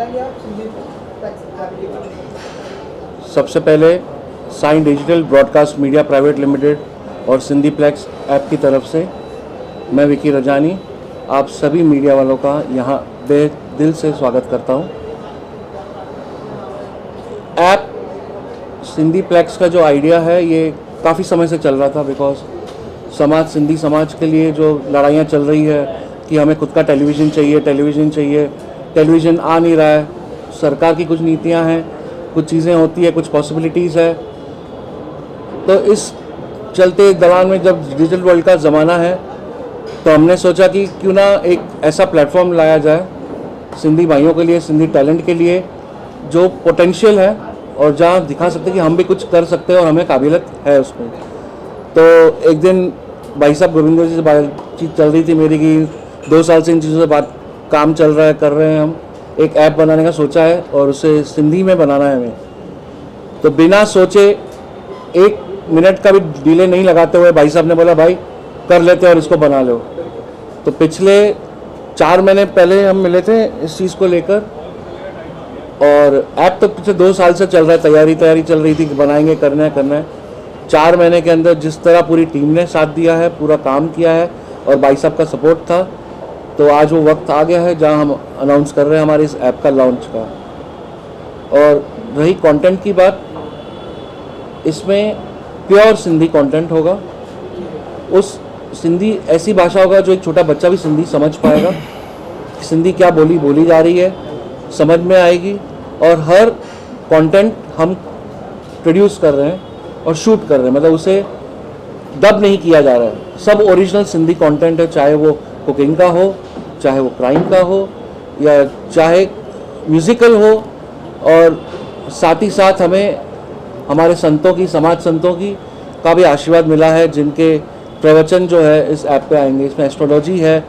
बताएंगे आप Sindhi plex app के बारे में? सबसे पहले Sign Digital Broadcast Media Private Limited और सिंधी प्लेक्स ऐप की तरफ से मैं विकी रजानी आप सभी मीडिया वालों का यहाँ दिल से स्वागत करता हूँ। ऐप सिंधी प्लेक्स का जो आइडिया है ये काफ़ी समय से चल रहा था, बिकॉज सिंधी समाज के लिए जो लड़ाइयाँ चल रही है कि हमें खुद का टेलीविज़न चाहिए, टेलीविज़न आ नहीं रहा है, सरकार की कुछ नीतियाँ हैं, कुछ चीज़ें होती है, कुछ पॉसिबिलिटीज़ है। तो इस चलते दौरान में जब डिजिटल वर्ल्ड का ज़माना है तो हमने सोचा कि क्यों ना एक ऐसा प्लेटफॉर्म लाया जाए सिंधी भाइयों के लिए, सिंधी टैलेंट के लिए जो पोटेंशियल है और जहाँ दिखा सकते हैं कि हम भी कुछ कर सकते हैं और हमें काबिलियत है उसमें। तो एक दिन भाई साहब गोविंदो जी से बातचीत चल रही थी मेरी कि 2 साल से इन चीज़ों से काम चल रहा है, कर रहे हैं, हम एक ऐप बनाने का सोचा है और उसे सिंधी में बनाना है हमें। तो बिना सोचे 1 मिनट का भी डिले नहीं लगाते हुए भाई साहब ने बोला भाई कर लेते और इसको बना लो। तो पिछले 4 महीने पहले हम मिले थे इस चीज़ को लेकर और ऐप तो पिछले 2 साल से चल रहा है, तैयारी चल रही थी कि बनाएंगे, करना है। 4 महीने के अंदर जिस तरह पूरी टीम ने साथ दिया है, पूरा काम किया है और भाई साहब का सपोर्ट था, तो आज वो वक्त आ गया है जहां हम अनाउंस कर रहे हैं हमारे इस ऐप का लॉन्च का। और रही कंटेंट की बात, इसमें प्योर सिंधी कंटेंट होगा। उस सिंधी ऐसी भाषा होगा जो एक छोटा बच्चा भी सिंधी समझ पाएगा, सिंधी क्या बोली जा रही है समझ में आएगी। और हर कंटेंट हम प्रोड्यूस कर रहे हैं और शूट कर रहे हैं, मतलब उसे डब नहीं किया जा रहा है, सब ओरिजिनल सिंधी कंटेंट है, चाहे वो कुकिंग का हो, चाहे वो क्राइम का हो, या चाहे म्यूज़िकल हो। और साथ ही साथ हमें हमारे संतों की, समाज संतों की का भी आशीर्वाद मिला है, जिनके प्रवचन जो है इस ऐप पे आएंगे। इसमें एस्ट्रोलॉजी है,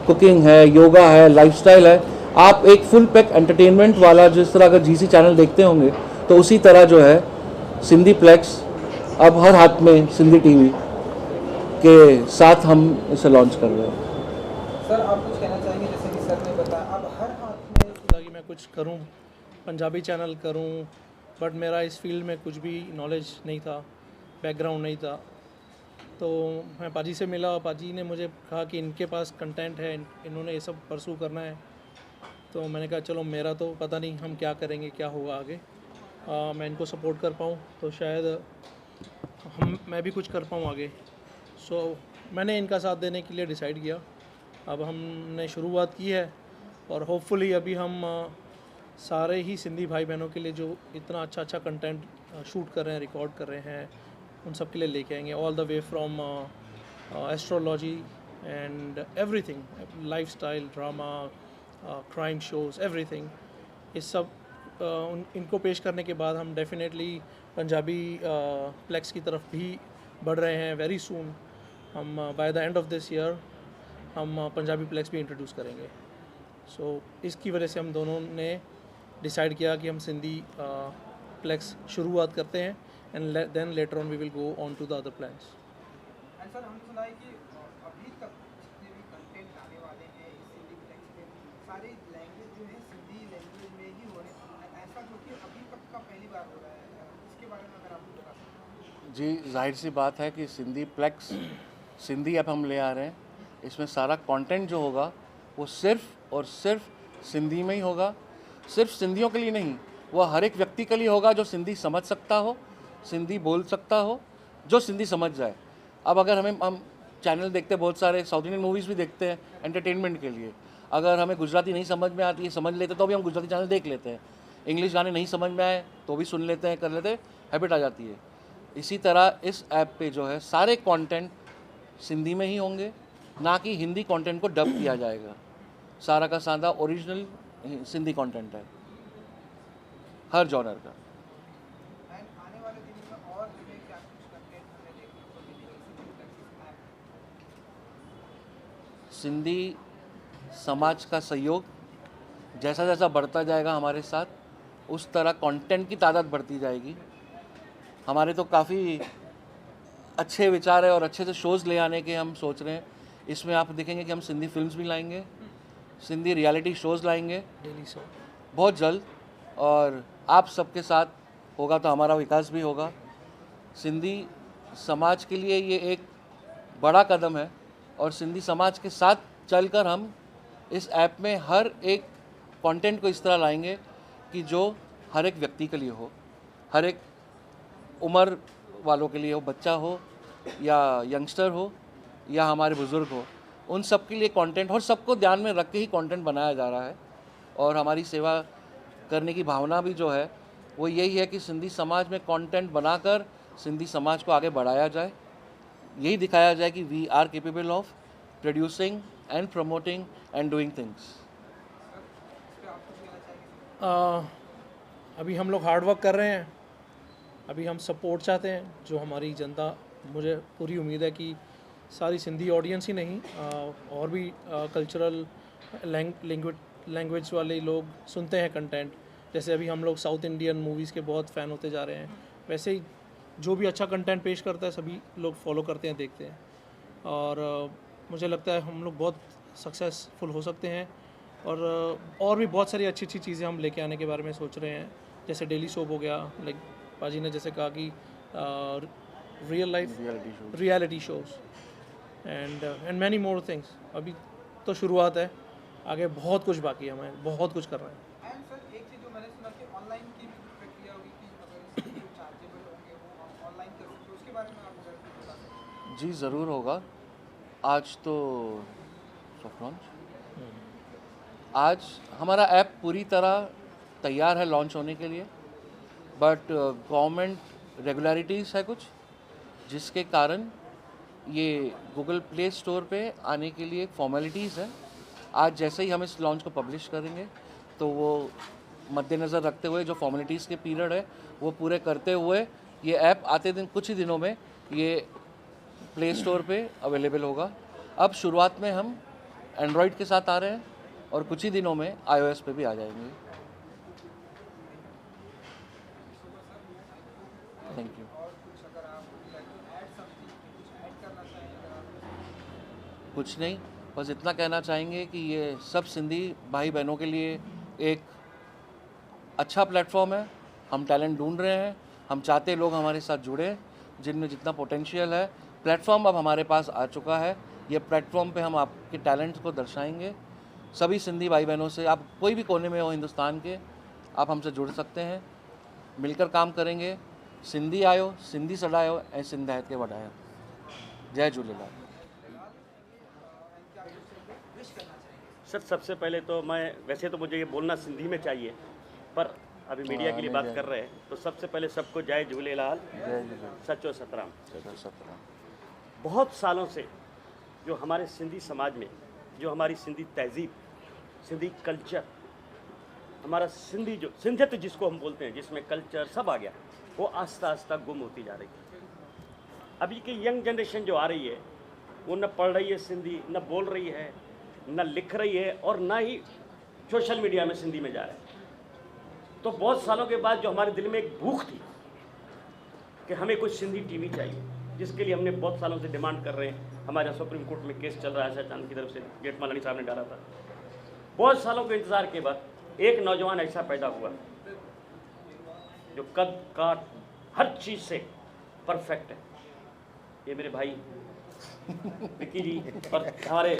कुकिंग है, योगा है, लाइफस्टाइल है। आप एक फुल पैक एंटरटेनमेंट वाला, जिस तरह अगर जीसी चैनल देखते होंगे तो उसी तरह जो है सिंधी प्लेक्स अब हर हाथ में सिंधी टीवी के साथ हम इसे लॉन्च कर रहे हैं। सर आप कुछ कहना चाहेंगे, जैसे कि सर ने बताया अब हर हाथ में था कि मैं कुछ करूं, पंजाबी चैनल करूं, बट मेरा इस फील्ड में कुछ भी नॉलेज नहीं था, बैकग्राउंड नहीं था। तो मैं पाजी से मिला, पाजी ने मुझे कहा कि इनके पास कंटेंट है, इन्होंने ये सब परसू करना है। तो मैंने कहा चलो, मेरा तो पता नहीं हम क्या करेंगे, क्या होगा आगे, मैं इनको सपोर्ट कर पाऊँ तो शायद मैं भी कुछ कर पाऊँ आगे। सो मैंने इनका साथ देने के लिए डिसाइड किया। अब हमने शुरुआत की है और होपफुली अभी हम सारे ही सिंधी भाई बहनों के लिए जो इतना अच्छा कंटेंट शूट कर रहे हैं, रिकॉर्ड कर रहे हैं, उन सब के लिए लेके आएंगे, all the way from astrology and everything, lifestyle, drama, crime shows, everything. इस सब इनको पेश करने के बाद हम डेफिनेटली पंजाबी प्लेक्स की तरफ भी बढ़ रहे हैं। वेरी सून हम by the end of this year हम पंजाबी प्लेक्स भी इंट्रोड्यूस करेंगे। सो इसकी वजह से हम दोनों ने डिसाइड किया कि हम सिंधी प्लेक्स शुरुआत करते हैं and then later on we will go on to the other plans. And sir हमने सुना है कि अभी तक जितने भी कंटेंट आने वाले हैं इस सिंधी प्लेक्स में, सारी लैंग्वेज जो है सिंधी लैंग्वेज में ही हो रहे हैं, ऐसा जो कि अभी तक का पहली बार हो रहा है, इसके बारे में अगर आप बता सकते हैं। जी, जाहिर सी बात है कि सिंधी प्लेक्स, सिंधी ऐप हम ले आ रहे हैं। इसमें सारा कंटेंट जो होगा वो सिर्फ़ और सिर्फ सिंधी में ही होगा। सिर्फ सिंधियों के लिए नहीं, वो हर एक व्यक्ति के लिए होगा जो सिंधी समझ सकता हो, सिंधी बोल सकता हो, जो सिंधी समझ जाए। अब अगर हम चैनल देखते हैं, बहुत सारे साउथ इंडियन मूवीज़ भी देखते हैं एंटरटेनमेंट के लिए। अगर हमें गुजराती नहीं समझ में आती है, समझ लेते तो भी हम गुजराती चैनल देख लेते हैं। इंग्लिश गाने नहीं समझ में आए तो भी सुन लेते हैं, कर लेते हैं, हैबिट आ जाती है। इसी तरह इस ऐप पे जो है सारे कंटेंट सिंधी में ही होंगे, ना कि हिंदी कंटेंट को डब किया जाएगा। सारा का सारा ओरिजिनल सिंधी कंटेंट है हर जॉनर का। एंड आने वाले दिनों में और हमें क्या कुछ कंटेंट हमें देखने को मिलेगा सिंधी प्लेक्स ऐप? सिंधी समाज का सहयोग जैसा जैसा बढ़ता जाएगा हमारे साथ, उस तरह कंटेंट की तादाद बढ़ती जाएगी। हमारे तो काफ़ी अच्छे विचार है और अच्छे से शोज़ ले आने के हम सोच रहे हैं। इसमें आप देखेंगे कि हम सिंधी फिल्म्स भी लाएंगे, सिंधी रियलिटी शोज़ लाएंगे, बहुत जल्द, और आप सबके साथ होगा तो हमारा विकास भी होगा। सिंधी समाज के लिए ये एक बड़ा कदम है, और सिंधी समाज के साथ चलकर हम इस ऐप में हर एक कंटेंट को इस तरह लाएंगे कि जो हर एक व्यक्ति के लिए हो, हर एक उम्र वालों के लिए हो, बच्चा हो या यंगस्टर हो या हमारे बुज़ुर्ग हो, उन सब के लिए कंटेंट, और सबको ध्यान में रख के ही कंटेंट बनाया जा रहा है। और हमारी सेवा करने की भावना भी जो है वो यही है कि सिंधी समाज में कंटेंट बनाकर सिंधी समाज को आगे बढ़ाया जाए, यही दिखाया जाए कि we are capable of producing and promoting and doing things. अभी हम लोग हार्ड वर्क कर रहे हैं, अभी हम सपोर्ट चाहते हैं जो हमारी जनता, मुझे पूरी उम्मीद है कि सारी सिंधी ऑडियंस ही नहीं, और भी कल्चरल लैंग्वेज वाले लोग सुनते हैं कंटेंट। जैसे अभी हम लोग साउथ इंडियन मूवीज़ के बहुत फ़ैन होते जा रहे हैं, वैसे ही जो भी अच्छा कंटेंट पेश करता है सभी लोग फॉलो करते हैं, देखते हैं। और मुझे लगता है हम लोग बहुत सक्सेसफुल हो सकते हैं, और भी बहुत सारी अच्छी अच्छी चीज़ें हम लेके आने के बारे में सोच रहे हैं। जैसे डेली सोप हो गया, लाइक पाजी ने जैसे कहा कि real life reality shows and many more things. अभी तो शुरुआत है, आगे बहुत कुछ बाकी है, हमें बहुत कुछ कर रहे हैं। एंड सर एक चीज़ जो मैंने सुना कि ऑनलाइन की भी कुछ प्रक्रिया होगी कि अगर इसके जो चार्जेबल होंगे वो ऑनलाइन कर सकते, उसके बारे में आप मुझे बता सकते हैं? जी ज़रूर होगा। आज तो सॉफ्ट लॉन्च, आज हमारा ऐप पूरी तरह तैयार है लॉन्च होने के लिए, बट गवर्नमेंट रेगुलरिटीज़ है कुछ, जिसके कारण ये गूगल प्ले स्टोर पे आने के लिए फॉर्मेलिटीज़ है। आज जैसे ही हम इस लॉन्च को पब्लिश करेंगे तो वो मद्देनज़र रखते हुए जो फॉर्मेलिटीज़ के पीरियड है वो पूरे करते हुए ये ऐप आते दिन कुछ ही दिनों में ये प्ले स्टोर पे अवेलेबल होगा। अब शुरुआत में हम एंड्रॉयड के साथ आ रहे हैं और कुछ ही दिनों में iOS पे भी आ जाएंगे। Thank you. और कुछ अगर आप ऐड समथिंग कुछ ऐड करना चाहें अगर आप? कुछ नहीं, बस इतना कहना चाहेंगे कि ये सब सिंधी भाई बहनों के लिए एक अच्छा प्लेटफॉर्म है। हम टैलेंट ढूंढ रहे हैं, हम चाहते लोग हमारे साथ जुड़े जिनमें जितना पोटेंशियल है। प्लेटफॉर्म अब हमारे पास आ चुका है, ये प्लेटफॉर्म पे हम आपके टैलेंट को दर्शाएंगे। सभी सिंधी भाई बहनों से, आप कोई भी कोने में हो हिंदुस्तान के, आप हमसे जुड़ सकते हैं, मिलकर काम करेंगे। सिंधी आयो, सिंधी सॾायो ऐं सिंधियत खे वधायो। जय झूलेलाल। सर सबसे पहले तो मैं, वैसे तो मुझे ये बोलना सिंधी में चाहिए, पर अभी मीडिया के लिए बात कर रहे हैं, तो सबसे पहले सबको जय झूलेलाल, सचो सतराम। बहुत सालों से जो हमारे सिंधी समाज में, जो हमारी सिंधी तहजीब, सिंधी कल्चर, हमारा सिंधी जो सिंधियत जिसको हम बोलते हैं, जिसमें कल्चर सब आ गया, वो आस्ता आस्ता गुम होती जा रही है। अभी की यंग जनरेशन जो आ रही है वो न पढ़ रही है सिंधी, न बोल रही है, न लिख रही है, और न ही सोशल मीडिया में सिंधी में जा रहे हैं। तो बहुत सालों के बाद जो हमारे दिल में एक भूख थी कि हमें कुछ सिंधी टीवी चाहिए, जिसके लिए हमने बहुत सालों से डिमांड कर रहे हैं। हमारे सुप्रीम कोर्ट में केस चल रहा है, आशा चांद की तरफ से, जेठमलानी साहब ने डाला था। बहुत सालों के इंतज़ार के बाद एक नौजवान ऐसा पैदा हुआ जो कद काट हर चीज़ से परफेक्ट है। ये मेरे भाई विक्की जी और हमारे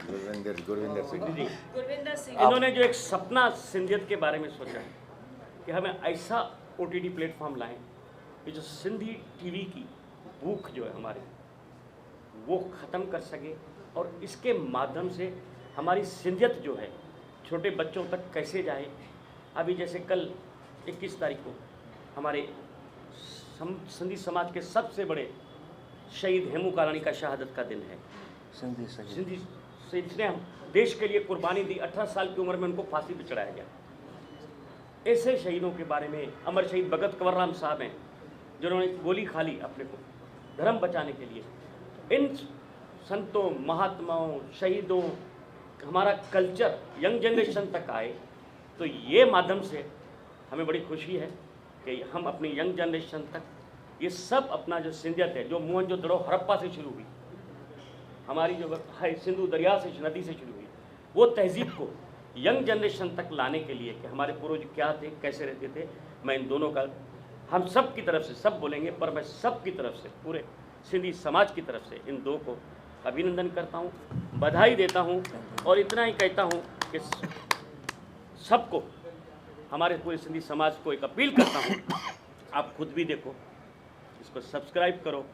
गुरविंदर सिंह, इन्होंने जो एक सपना सिंधियत के बारे में सोचा है कि हमें ऐसा OTT प्लेटफॉर्म लाएं कि जो सिंधी टीवी की भूख जो है हमारी, वो ख़त्म कर सके, और इसके माध्यम से हमारी सिंधियत जो है छोटे बच्चों तक कैसे जाए। अभी जैसे कल 21 तारीख को हमारे सिंधी समाज के सबसे बड़े शहीद हेमू कालाणी का शहादत का दिन है। सिंधी से जिसने हम देश के लिए कुर्बानी दी, 18 साल की उम्र में उनको फांसी पर चढ़ाया गया। ऐसे शहीदों के बारे में, अमर शहीद भगत कंवर राम साहब हैं जिन्होंने गोली खा ली अपने को धर्म बचाने के लिए। इन संतों, महात्माओं, शहीदों, हमारा कल्चर यंग जनरेशन तक आए, तो ये माध्यम से हमें बड़ी खुशी है कि हम अपनी यंग जनरेशन तक ये सब अपना जो सिंधियत है, जो मोहनजोदड़ो हड़प्पा से शुरू हुई, हमारी जो है सिंधु दरिया से, नदी से शुरू हुई, वो तहजीब को यंग जनरेशन तक लाने के लिए कि हमारे पूर्वज क्या थे, कैसे रहते थे, मैं इन दोनों का हम सब की तरफ से, सब बोलेंगे पर मैं सब की तरफ से, पूरे सिंधी समाज की तरफ से इन दो को अभिनंदन करता हूँ, बधाई देता हूँ और इतना ही कहता हूँ कि सबको, हमारे पूरे सिंधी समाज को एक अपील करता हूँ, आप खुद भी देखो, इसको सब्सक्राइब करो,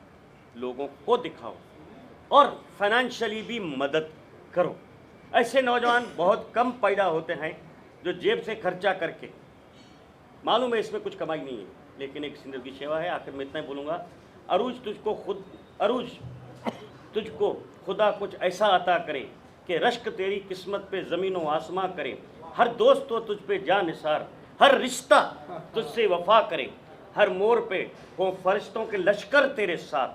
लोगों को दिखाओ और फाइनेंशियली भी मदद करो। ऐसे नौजवान बहुत कम पैदा होते हैं जो जेब से खर्चा करके, मालूम है इसमें कुछ कमाई नहीं है, लेकिन एक सिंधी की सेवा है। आखिर में इतना ही बोलूँगा, अरूज तुझको खुदा कुछ ऐसा अता करे कि रश्क तेरी किस्मत पे ज़मीनो आसमां करे, हर दोस्त तो तुझ पे जा निसार, हर रिश्ता तुझसे वफा करे, हर मोड़ पे हो फरिश्तों के लश्कर तेरे साथ,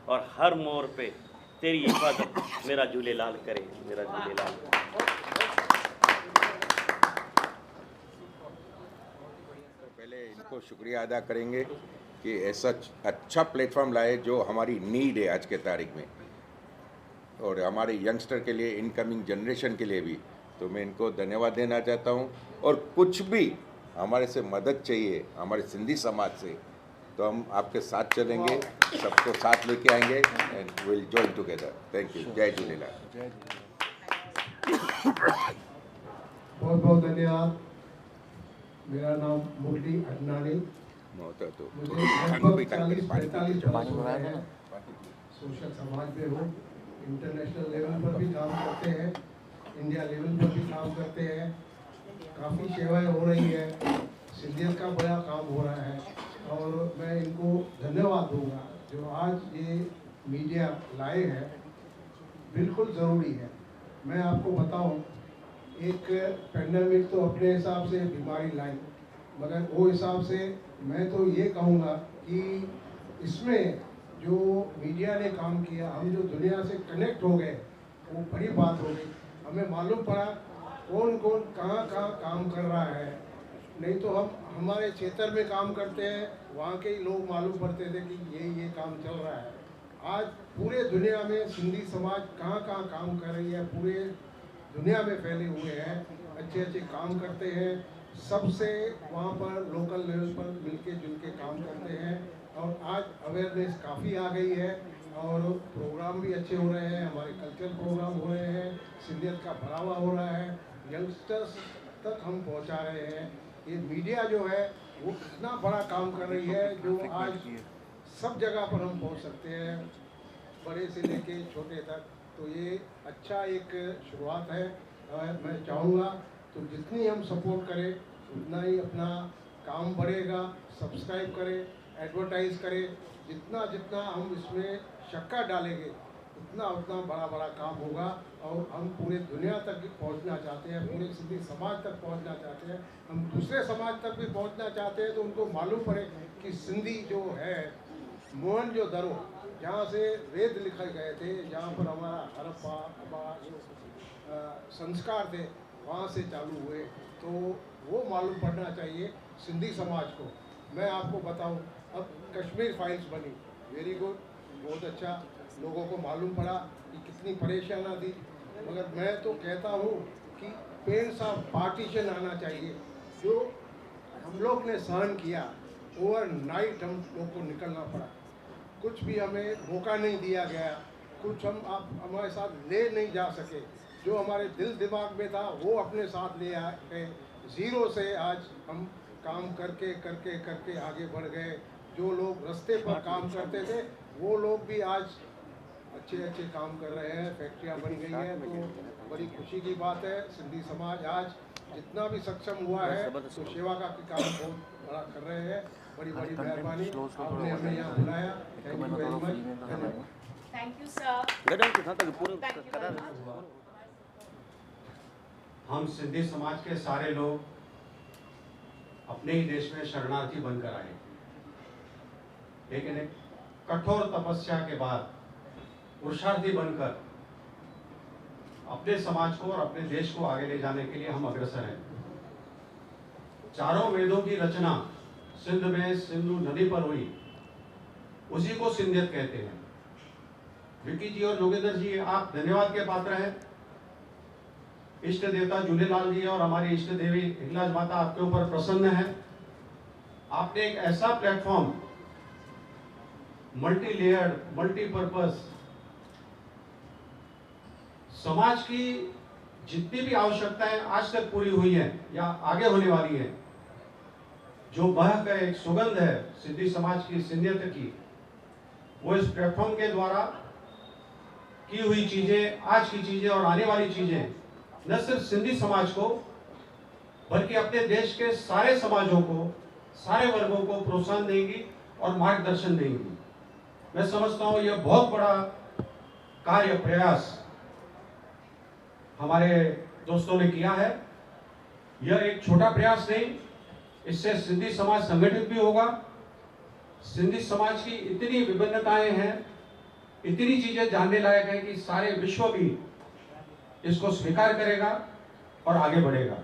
और हर मोड़ पे तेरी हिफाजत मेरा झूलेलाल करे, मेरा झूलेलाल। पहले इनको शुक्रिया अदा करेंगे कि ऐसा अच्छा प्लेटफॉर्म लाए जो हमारी नीड है आज के तारीख में, और हमारे यंगस्टर के लिए, इनकमिंग जनरेशन के लिए भी। तो मैं इनको धन्यवाद देना चाहता हूँ। और कुछ भी हमारे से मदद चाहिए हमारे सिंधी समाज से, तो हम आपके साथ चलेंगे, सबको साथ लेके आएंगे and will join together. Thank you. जय झूलेलाल। बहुत बहुत धन्यवाद। मेरा नाम मुरली अडनानी। तो मुझे लगभग 40-45 वर्ष हो रहे हैं सोशल समाज में हूँ। इंटरनेशनल लेवल पर भी काम करते हैं, इंडिया लेवल पर भी काम करते हैं, काफ़ी सेवाएं हो रही है, सिंधियत का बड़ा काम हो रहा है और मैं इनको धन्यवाद दूंगा जो आज ये मीडिया लाए हैं, बिल्कुल ज़रूरी है। मैं आपको बताऊं, एक पेंडेमिक तो अपने हिसाब से बीमारी लाई, मगर वो हिसाब से मैं तो ये कहूँगा कि इसमें जो मीडिया ने काम किया, हम जो दुनिया से कनेक्ट हो गए, वो बड़ी बात हो गई। हमें मालूम पड़ा कौन कौन कहाँ कहाँ काम कर रहा है। नहीं तो हम हमारे क्षेत्र में काम करते हैं, वहाँ के ही लोग मालूम पड़ते थे कि ये काम चल रहा है। आज पूरे दुनिया में सिंधी समाज कहाँ कहाँ काम कर रही है, पूरे दुनिया में फैले हुए हैं, अच्छे अच्छे काम करते हैं, सबसे वहाँ पर लोकल लेवल पर मिलके जुल के काम करते हैं। और आज अवेयरनेस काफ़ी आ गई है और प्रोग्राम भी अच्छे हो रहे हैं, हमारे कल्चरल प्रोग्राम हो रहे हैं, सिंधियत का बढ़ावा हो रहा है, यंगस्टर्स तक हम पहुंचा रहे हैं। ये मीडिया जो है वो इतना बड़ा काम कर रही है जो आज सब जगह पर हम पहुंच सकते हैं, बड़े से लेके छोटे तक। तो ये अच्छा एक शुरुआत है। मैं चाहूँगा तो जितनी हम सपोर्ट करें उतना ही अपना काम बढ़ेगा। सब्सक्राइब करें, एडवर्टाइज करें, जितना जितना हम इसमें शक्कर डालेंगे उतना उतना बड़ा बड़ा काम होगा। और हम पूरे दुनिया तक भी पहुंचना चाहते हैं, पूरे सिंधी समाज तक पहुंचना चाहते हैं, हम दूसरे समाज तक भी पहुंचना चाहते हैं। तो उनको मालूम पड़े कि सिंधी जो है, मोहनजोदड़ो जहाँ से वेद लिखे गए थे, जहाँ पर हमारा हड़प्पा संस्कार थे, वहाँ से चालू हुए, तो वो मालूम पड़ना चाहिए सिंधी समाज को। मैं आपको बताऊं, अब कश्मीर फाइल्स बनी, वेरी गुड, बहुत अच्छा, लोगों को मालूम पड़ा कि कितनी परेशानी थी। मगर मैं तो कहता हूँ कि पेन ऑफ पार्टीशन आना चाहिए। जो हम लोग ने सहन किया, ओवरनाइट हम लोग को निकलना पड़ा, कुछ भी हमें मौका नहीं दिया गया, कुछ आप हमारे साथ ले नहीं जा सके। जो हमारे दिल दिमाग में था वो अपने साथ ले आए, ज़ीरो से आज हम काम करके करके करके आगे बढ़ गए। जो लोग रास्ते पर काम करते थे वो लोग भी आज अच्छे अच्छे काम कर रहे हैं, फैक्ट्रियाँ बन गई हैं, तो बड़ी खुशी की बात है। सिंधी समाज आज जितना भी सक्षम हुआ है तो सेवा का काम बहुत बड़ा कर रहे हैं। बड़ी बड़ी मेहरबानी, आपने हमें यहाँ बुलाया, thank you very much. Thank you sir. हम सिंधी समाज के सारे लोग अपने ही देश में शरणार्थी बनकर आए, लेकिन एक कठोर तपस्या के बाद पुरुषार्थी बनकर अपने समाज को और अपने देश को आगे ले जाने के लिए हम अग्रसर हैं। चारों वेदों की रचना सिंध में सिंधु नदी पर हुई, उसी को सिंधियत कहते हैं। विकी जी और योगेंद्र जी, आप धन्यवाद के पात्र हैं। इष्ट देवता झूलेलाल जी और हमारी इष्ट देवी हिंगलाज माता आपके ऊपर प्रसन्न है। आपने एक ऐसा प्लेटफॉर्म, मल्टी लेयर्ड, मल्टीपर्पज, समाज की जितनी भी आवश्यकताएं आज तक पूरी हुई हैं या आगे होने वाली हैं, जो महक है, एक सुगंध है सिंधी समाज की, सिंधियत की, वो इस प्लेटफॉर्म के द्वारा की हुई चीजें, आज की चीजें और आने वाली चीजें न सिर्फ सिंधी समाज को बल्कि अपने देश के सारे समाजों को, सारे वर्गों को प्रोत्साहन देंगी और मार्गदर्शन देंगी। मैं समझता हूँ यह बहुत बड़ा कार्य, प्रयास हमारे दोस्तों ने किया है। यह एक छोटा प्रयास नहीं, इससे सिंधी समाज संगठित भी होगा। सिंधी समाज की इतनी विभिन्नताएं हैं, इतनी चीजें जानने लायक है कि सारे विश्व भी इसको स्वीकार करेगा और आगे बढ़ेगा।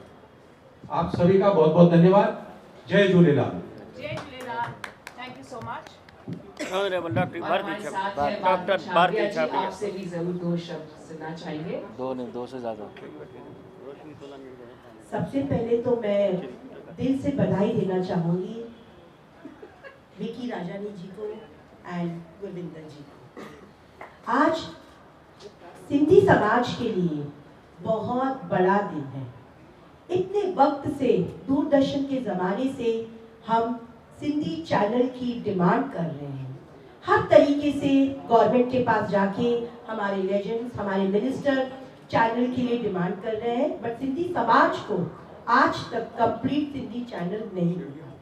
आप सभी का बहुत बहुत धन्यवाद। जय झूलेलाल। जय Jhulelal. Thank you so much. Honourable doctor doctor Bharati Chhapia, आपसे भी जरूर दो शब्द सुनना चाहेंगे। दो से ज़्यादा। सबसे पहले तो मैं दिल से बधाई देना चाहूँगी विकी राजानी जी को एंड गुरविंदर जी को। आज सिंधी समाज के लिए बहुत बड़ा दिन है। इतने वक्त से, दूरदर्शन के ज़माने से हम सिंधी चैनल की डिमांड कर रहे हैं। हर तरीके से गवर्नमेंट के पास जाके हमारे लेजेंड्स, हमारे मिनिस्टर चैनल के लिए डिमांड कर रहे हैं, बट सिंधी समाज को आज तक कंप्लीट सिंधी चैनल नहीं मिला।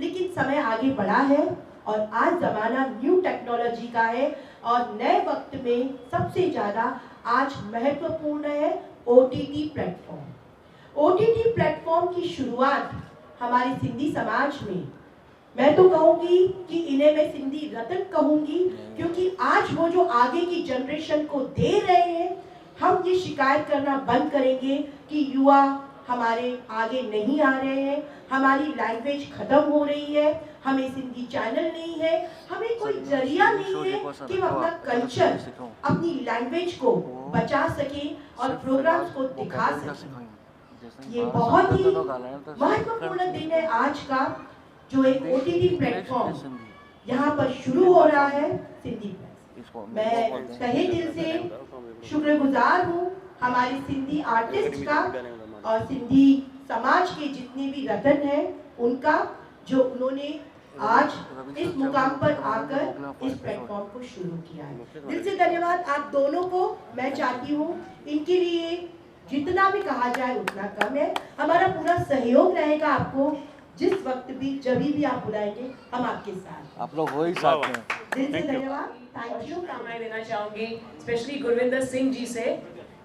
लेकिन समय आगे बढ़ा है और आज ज़माना न्यू टेक्नोलॉजी का है और नए वक्त में सबसे ज़्यादा आज महत्वपूर्ण है OTT प्लेटफॉर्म। OTT प्लेटफॉर्म की शुरुआत हमारे सिंधी समाज में, मैं तो कहूँगी कि इन्हें मैं सिंधी रत्न कहूँगी, क्योंकि आज वो जो आगे की जनरेशन को दे रहे हैं। हम ये शिकायत करना बंद करेंगे कि युवा हमारे आगे नहीं आ रहे हैं, हमारी लैंग्वेज खत्म हो रही है, हमें सिंधी चैनल नहीं है, हमें कोई जरिया नहीं है कि हम अपना कल्चर, अपनी लैंग्वेज को बचा सकें और प्रोग्राम्स को दिखा सकें। ये बहुत ही महत्वपूर्ण दिन है आज का, जो एक OTT प्लेटफॉर्म यहाँ पर शुरू हो रहा है सिंधी प्लेस। मैं तहे दिल से शुक्रगुजार हूँ हमारे सिंधी आर्टिस्ट का और सिंधी समाज के जितने भी रत्न हैं उनका, जो उन्होंने आज इस मुकाम पर आकर इस प्लेटफॉर्म को शुरू किया है। दिल से धन्यवाद आप दोनों को। मैं चाहती हूँ इनके लिए जितना भी कहा जाए उतना कम है। हमारा पूरा सहयोग रहेगा आपको, जिस वक्त भी, जब भी आप बुलाएंगे हम आपके साथ। आप लोग हो ही साथ में। दिल से धन्यवाद। Thank you. शुभकामनाएं देना चाहूँगी स्पेशली गुरविंदर सिंह जी से,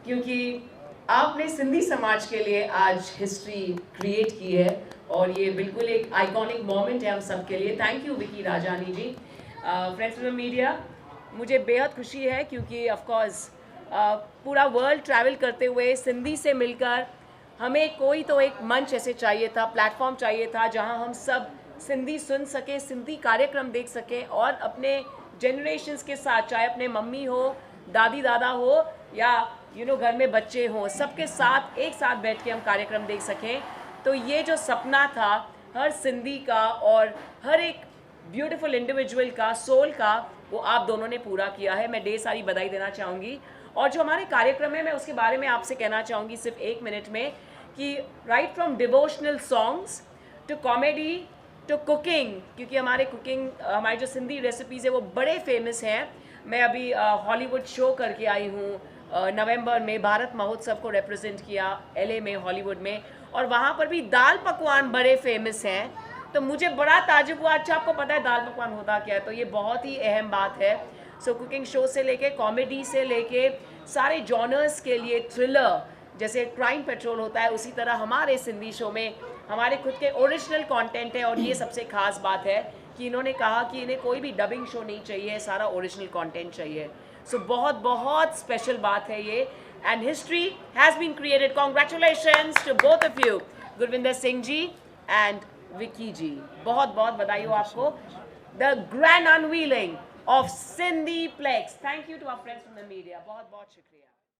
क्योंकि आपने सिंधी समाज के लिए आज हिस्ट्री क्रिएट की है और ये बिल्कुल एक आइकॉनिक मोमेंट है हम सब के लिए। Thank you Vicky Rajani ji. Friends of media, मुझे बेहद खुशी है क्योंकि ऑफ कोर्स पूरा वर्ल्ड ट्रैवल करते हुए सिंधी से मिलकर हमें कोई तो एक मंच ऐसे चाहिए था, प्लेटफॉर्म चाहिए था जहां हम सब सिंधी सुन सकें, सिंधी कार्यक्रम देख सकें और अपने जनरेशन्स के साथ, चाहे अपने मम्मी हो, दादी दादा हो या घर में बच्चे हों, सबके साथ एक साथ बैठ के हम कार्यक्रम देख सकें। तो ये जो सपना था हर सिंधी का और हर एक ब्यूटीफुल इंडिविजुअल का, सोल का, वो आप दोनों ने पूरा किया है। मैं ढेर सारी बधाई देना चाहूँगी। और जो हमारे कार्यक्रम है मैं उसके बारे में आपसे कहना चाहूँगी सिर्फ 1 मिनट में कि right from devotional songs to comedy to cooking, क्योंकि हमारी जो सिंधी रेसिपीज़ है वो बड़े फेमस हैं। मैं अभी हॉलीवुड शो करके आई हूँ नवंबर में, भारत महोत्सव को रिप्रेजेंट किया LA में, हॉलीवुड में, और वहाँ पर भी दाल पकवान बड़े फेमस हैं। तो मुझे बड़ा ताजुब हुआ, अच्छा आपको पता है दाल पकवान होता क्या है, तो ये बहुत ही अहम बात है। सो कुकिंग शो से लेके कॉमेडी से लेके सारे जॉनर्स के लिए, थ्रिलर जैसे क्राइम पेट्रोल होता है, उसी तरह हमारे सिंधी शो में हमारे खुद के ओरिजिनल कंटेंट है। और ये सबसे खास बात है कि इन्होंने कहा कि इन्हें कोई भी डबिंग शो नहीं चाहिए, सारा ओरिजिनल कंटेंट चाहिए। सो बहुत बहुत स्पेशल बात है ये, and history has been created. Congratulations to both of you, Gurvinder Singh ji and Vicky ji. बहुत बहुत बधाई हो आपको। The grand unveiling of Sindhi plaques. Thank you to our friends from the media. बहुत बहुत शुक्रिया।